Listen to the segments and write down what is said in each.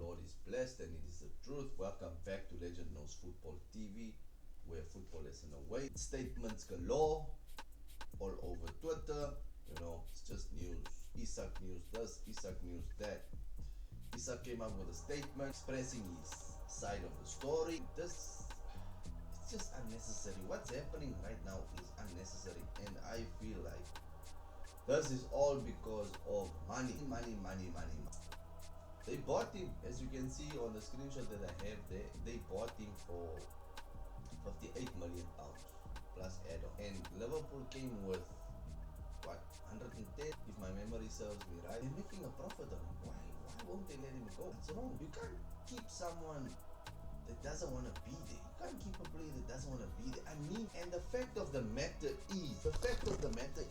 Lord is blessed and it is the truth. Welcome back to Legend Knows Football TV, where football is in a way. Statements galore all over Twitter. It's just news. Isak news this, Isak news that. Isak came up with a statement expressing his side of the story. It's just unnecessary. What's happening right now is unnecessary, and I feel like this is all because of money. They bought him, as you can see on the screenshot that I have there. They bought him for 58 million pounds plus add-on, and Liverpool came with what, 110, if my memory serves me right. They're making a profit on him. Why won't they let him go? It's wrong. You can't keep someone that doesn't want to be there. You can't keep a player that doesn't want to be there. And the fact of the matter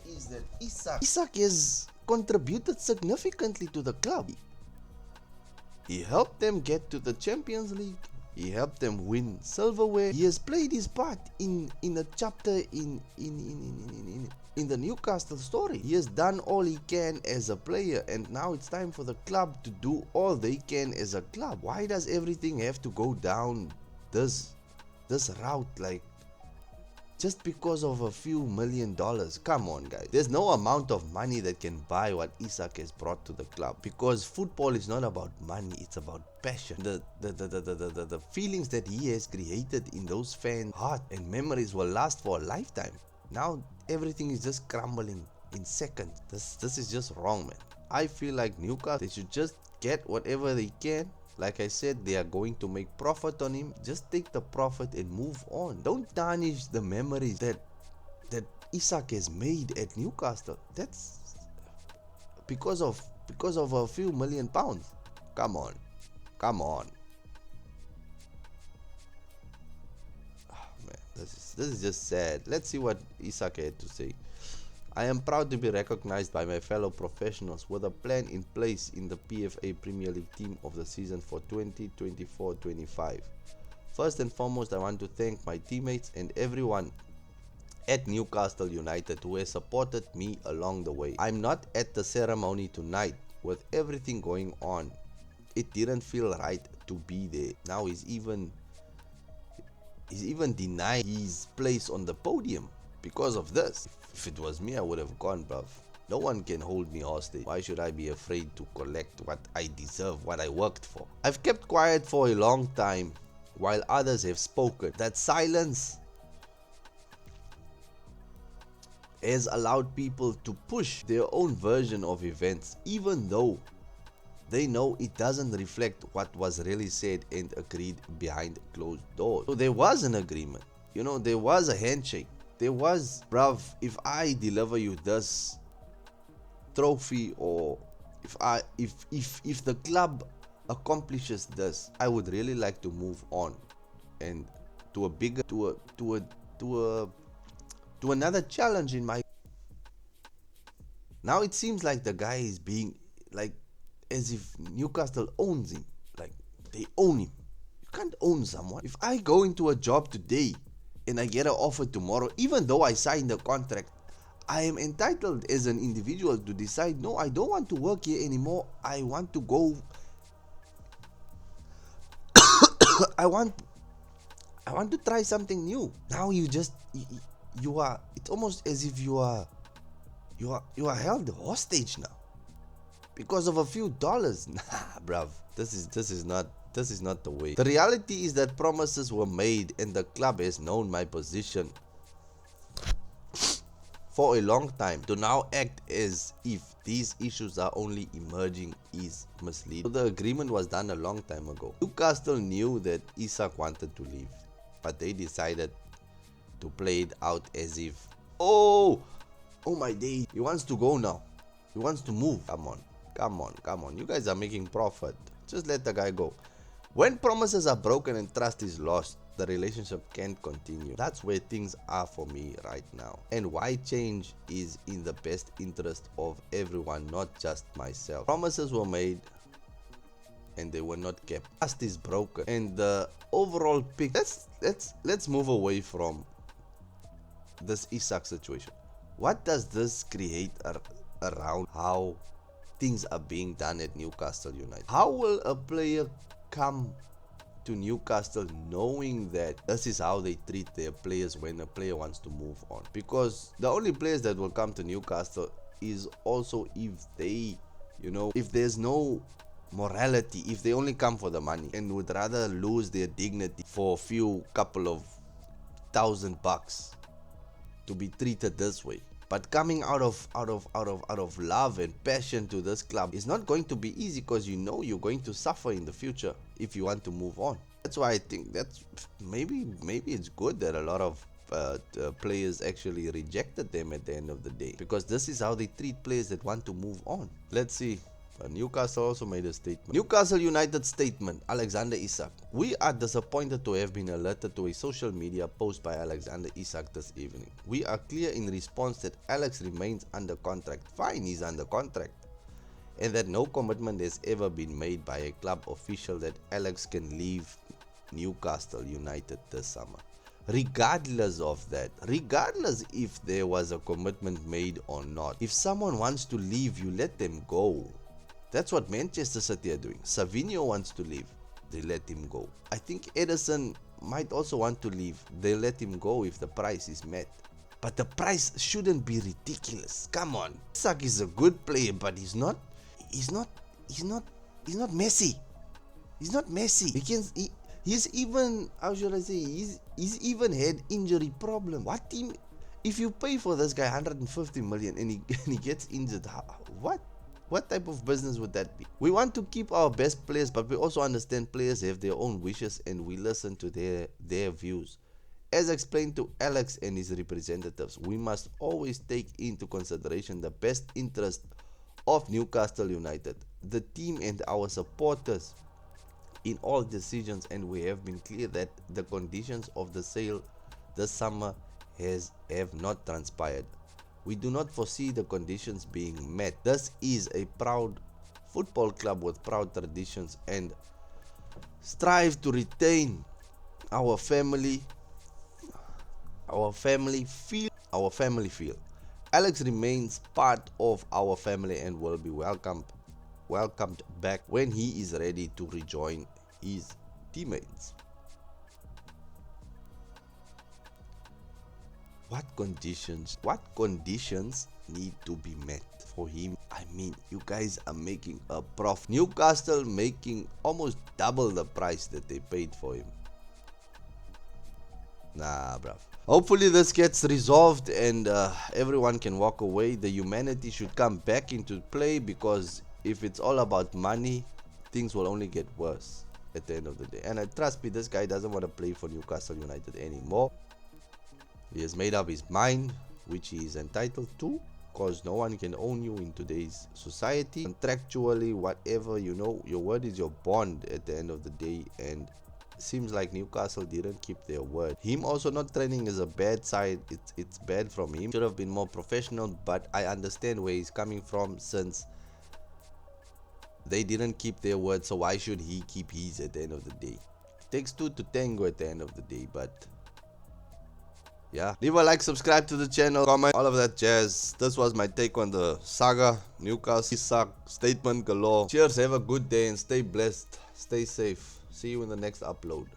is that Isak has contributed significantly to the club. He helped them get to the Champions League. He helped them win silverware. He has played his part in a chapter in the Newcastle story. He has done all he can as a player, and now it's time for the club to do all they can as a club. Why does everything have to go down this route, like just because of a few $1 million? Come on, guys. There's no amount of money that can buy what Isak has brought to the club, because football is not about money, it's about passion. The feelings that he has created in those fans' heart and memories will last for a lifetime. Now everything is just crumbling in seconds. This is just wrong, man. I feel like Newcastle, they should just get whatever they can. Like I said, they are going to make profit on him. Just take the profit and move on. Don't tarnish the memories that Isak has made at Newcastle. That's because of a few £1 million. Come on. Oh, man, this is just sad. Let's see what Isak had to say. I am proud to be recognized by my fellow professionals with a plan in place in the PFA Premier League team of the season for 2024-25. First and foremost, I want to thank my teammates and everyone at Newcastle United who has supported me along the way. I'm not at the ceremony tonight. With everything going on, it didn't feel right to be there. Now he's even denied his place on the podium because of this. If it was me, I would have gone, bruv. No one can hold me hostage. Why should I be afraid to collect what I deserve, what I worked for? I've kept quiet for a long time while others have spoken. That silence has allowed people to push their own version of events, even though they know it doesn't reflect what was really said and agreed behind closed doors. So there was an agreement. There was a handshake. There was, bruv, if I deliver you this trophy, or if the club accomplishes this, I would really like to move on and to a bigger to another challenge in my. Now it seems like the guy is being like as if Newcastle owns him. Like they own him. You can't own someone. If I go into a job today and I get an offer tomorrow, even though I signed the contract, I am entitled as an individual to decide, no, I don't want to work here anymore. I want to go. I want to try something new. Now you are. It's almost as if you are held hostage now because of a few dollars. Nah, bruv. This is not the way. The reality is that promises were made, and the club has known my position for a long time. To now act as if these issues are only emerging is misleading. So the agreement was done a long time ago. Newcastle knew that Isak wanted to leave, but they decided to play it out as if, oh my day, he wants to go now. He wants to move. Come on. You guys are making profit. Just let the guy go. When promises are broken and trust is lost, the relationship can't continue. That's where things are for me right now, and why change is in the best interest of everyone, not just myself. Promises were made and they were not kept. Trust is broken, and the overall picture. Let's move away from this Isak situation. What does this create around how things are being done at Newcastle United. How will a player come to Newcastle knowing that this is how they treat their players when a player wants to move on? Because the only players that will come to Newcastle is also if they, if there's no morality, if they only come for the money and would rather lose their dignity for a few couple of $1,000 to be treated this way. But coming out of love and passion to this club is not going to be easy, because you're going to suffer in the future if you want to move on. That's why I think that's maybe it's good that a lot of players actually rejected them at the end of the day, because this is how they treat players that want to move on. Let's see. Newcastle also made a statement. Newcastle United statement. Alexander Isak. We are disappointed to have been alerted to a social media post by Alexander Isak this evening. We are clear in response that Alex remains under contract. Fine, he's under contract. And that no commitment has ever been made by a club official that Alex can leave Newcastle United this summer. Regardless of that, regardless if there was a commitment made or not, if someone wants to leave, you let them go. That's what Manchester City are doing. Savinho wants to leave, they let him go. I think Edison might also want to leave, they let him go if the price is met. But the price shouldn't be ridiculous. Come on. Isak is a good player, but he's not Messi. He's not Messi. He's even, how should I say, he's even had injury problem. What team, if you pay for this guy 150 million and he gets injured, what type of business would that be? We want to keep our best players, but we also understand players have their own wishes and we listen to their views. As explained to Alex and his representatives, we must always take into consideration the best interest of Newcastle United, the team and our supporters in all decisions, and we have been clear that the conditions of the sale this summer have not transpired. We do not foresee the conditions being met. This is a proud football club with proud traditions and strive to retain our family feel. Alex remains part of our family and will be welcomed back when he is ready to rejoin his teammates. What conditions need to be met for him? I mean, you guys are making a profit. Newcastle making almost double the price that they paid for him. Nah, bruv. Hopefully this gets resolved and everyone can walk away. The humanity should come back into play, because if it's all about money, things will only get worse at the end of the day. And trust me, this guy doesn't want to play for Newcastle United anymore. He has made up his mind, which he is entitled to, because no one can own you in today's society. Contractually, whatever, your word is your bond at the end of the day, and seems like Newcastle didn't keep their word. Him also not training is a bad side. It's bad from him. Should have been more professional, but I understand where he's coming from, since they didn't keep their word, so why should he keep his at the end of the day? It takes two to tango at the end of the day, but yeah. Leave a like, subscribe to the channel, comment, all of that jazz. This was my take on the saga. Newcastle Isak statement galore. Cheers, have a good day and stay blessed. Stay safe. See you in the next upload.